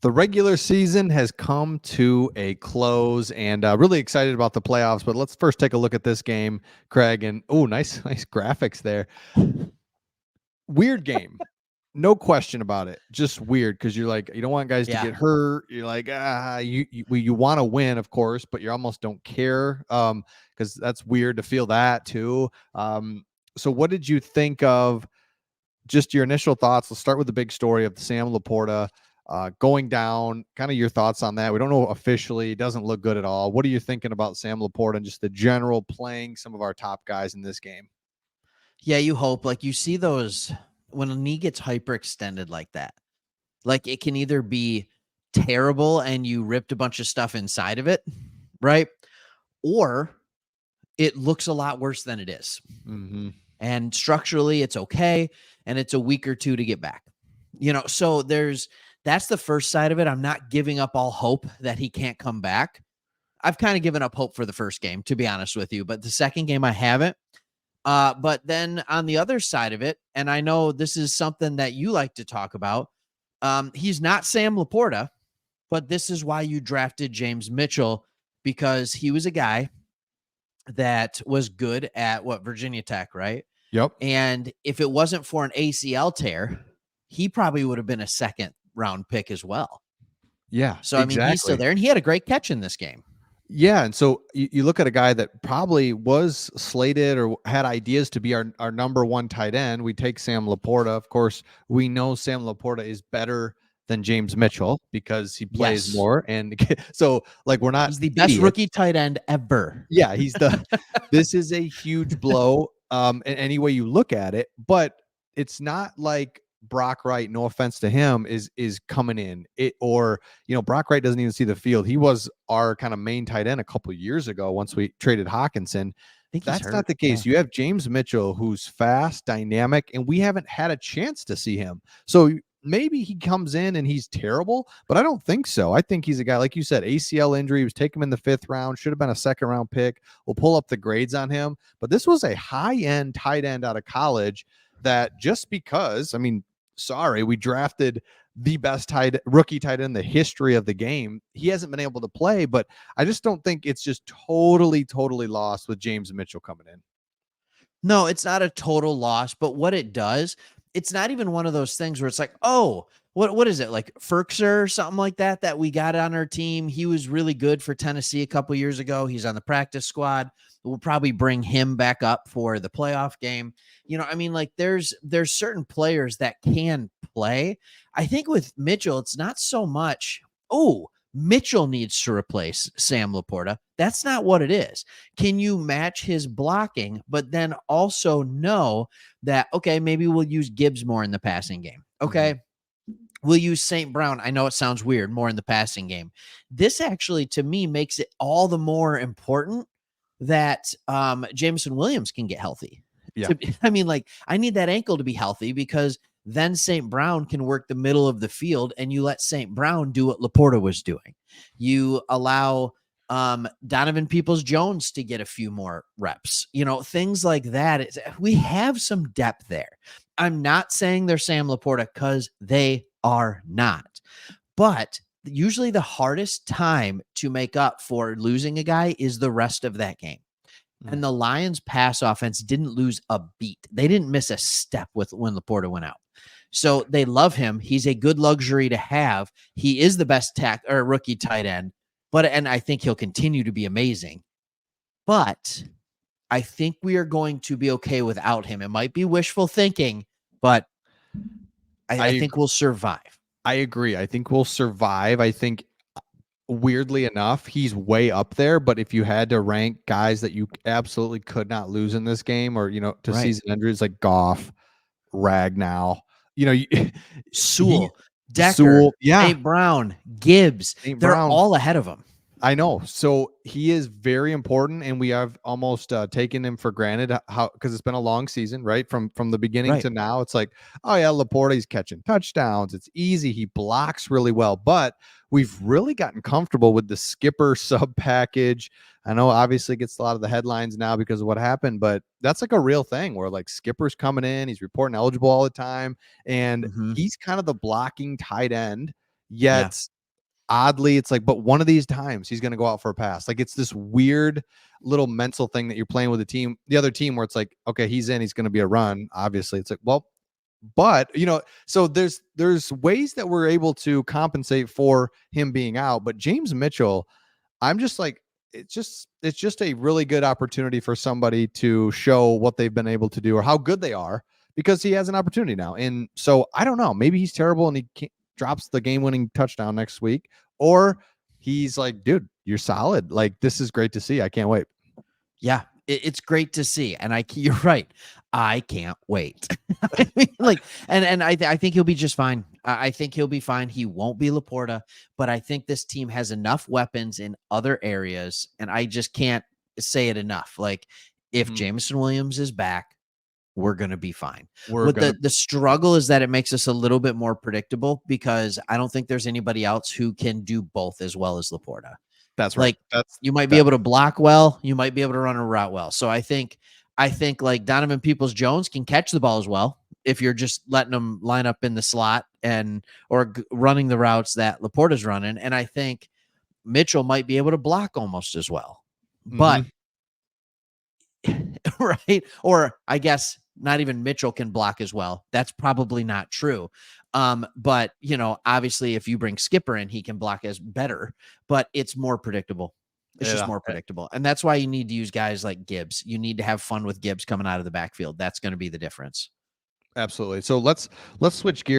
The regular season has come to a close, and really excited about the playoffs. But let's first take a look at this game, Craig. And nice graphics there. Weird game, no question about it. Just weird because you're like, you don't want guys to get hurt. You're like, you want to win, of course, but you almost don't care because that's weird to feel that too. So, what did you think of? Just your initial thoughts. Let's start with the big story of Sam Laporta going down. Kind of your thoughts on that. We don't know officially. It doesn't look good at all. What are you thinking about Sam Laporta and just the general playing some of our top guys in this game? Yeah, you hope. Like, you see those when a knee gets hyperextended like that. Like, it can either be terrible and you ripped a bunch of stuff inside of it, right? Or it looks a lot worse than it is. Mm-hmm. And structurally, it's okay. And it's a week or two to get back. So that's the first side of it. I'm not giving up all hope that he can't come back. I've kind of given up hope for the first game, to be honest with you. But the second game, I haven't. But then on the other side of it, and I know this is something that you like to talk about, he's not Sam Laporta, but this is why you drafted James Mitchell, because he was a guy that was good at Virginia Tech, right? Yep. And if it wasn't for an ACL tear, he probably would have been a second round pick as well. Yeah. So, I mean, he's still there, and he had a great catch in this game. Yeah, and so you look at a guy that probably was slated or had ideas to be our number one tight end. We take Sam Laporta. Of course, we know Sam Laporta is better than James Mitchell because he plays more. And so, like, he's the best rookie tight end ever. Yeah, this is a huge blow any way you look at it, but it's not like Brock Wright, no offense to him, is coming in Brock Wright doesn't even see the field. He was our kind of main tight end a couple of years ago once we traded Hawkinson. That's not the case. You have James Mitchell, who's fast, dynamic, and we haven't had a chance to see him. So maybe he comes in and he's terrible, but I don't think so. I think he's a guy, like you said, ACL injury. He was taken in the 5th round, should have been a 2nd round pick. We'll pull up the grades on him, but this was a high-end tight end out of college that just because, we drafted the best rookie tight end in the history of the game. He hasn't been able to play, but I just don't think it's just totally lost with James Mitchell coming in. No, it's not a total loss, but what it does, it's not even one of those things where it's like, oh, what is it, like Ferkser or something like that we got on our team. He was really good for Tennessee a couple years ago. He's on the practice squad. We'll probably bring him back up for the playoff game. There's certain players that can play. I think with Mitchell, it's not so much, Mitchell needs to replace Sam Laporta. That's not what it is. Can you match his blocking, but then also know that, okay, maybe we'll use Gibbs more in the passing game. Okay. We'll use St. Brown. I know it sounds weird, more in the passing game. This actually, to me, makes it all the more important that Jameson Williams can get healthy. Yeah. I need that ankle to be healthy, because then St. Brown can work the middle of the field, and you let St. Brown do what Laporta was doing. You allow Donovan Peoples-Jones to get a few more reps, things like that. We have some depth there. I'm not saying they're Sam Laporta, because they are not. But usually the hardest time to make up for losing a guy is the rest of that game. And the Lions pass offense didn't lose a beat. They didn't miss a step when Laporta went out. So they love him. He's a good luxury to have. He is the best rookie tight end, and I think he'll continue to be amazing. But I think we are going to be okay without him. It might be wishful thinking, but I think we'll survive. I agree. I think we'll survive. I think, weirdly enough, he's way up there, but if you had to rank guys that you absolutely could not lose in this game, or season injuries, like Goff, Ragnow, Sewell, Decker, St. Brown, Gibbs, they're all ahead of him. I know. So he is very important, and we have almost taken him for granted because it's been a long season, right? From the beginning to now, it's like, oh yeah, Laporta's catching touchdowns. It's easy. He blocks really well, but we've really gotten comfortable with the skipper sub package. I know obviously it gets a lot of the headlines now because of what happened, but that's like a real thing where like skipper's coming in, he's reporting eligible all the time, and he's kind of the blocking tight end. Yeah. Yet oddly, it's like, but one of these times he's going to go out for a pass. Like it's this weird little mental thing that you're playing with the other team, where it's like, okay, he's in, he's going to be a run. Obviously, it's like, well, but so there's ways that we're able to compensate for him being out. But James Mitchell, I'm just like, it's just a really good opportunity for somebody to show what they've been able to do or how good they are, because he has an opportunity now. And so I don't know, maybe he's terrible and he can't, drops the game-winning touchdown next week, or he's like, dude, you're solid. Like, this is great to see. I can't wait. Yeah, it's great to see, and you're right. I can't wait. I mean, like, and I think he'll be just fine. I think he'll be fine. He won't be Laporta, but I think this team has enough weapons in other areas, and I just can't say it enough. Like, if Mhm. Jameson Williams is back, we're gonna be fine. We're What gonna. the struggle is that it makes us a little bit more predictable because I don't think there's anybody else who can do both as well as Laporta. That's right. Like, you might be able to block well, you might be able to run a route well. So I think like Donovan Peoples-Jones can catch the ball as well if you're just letting them line up in the slot and or running the routes that Laporta's running. And I think Mitchell might be able to block almost as well. But Mhm. right, or I guess not even Mitchell can block as well. That's probably not true. But obviously if you bring Skipper in, he can block as better, but it's more predictable. It's just Yeah, more predictable. And that's why you need to use guys like Gibbs. You need to have fun with Gibbs coming out of the backfield. That's going to be the difference. absolutely. So let's switch gears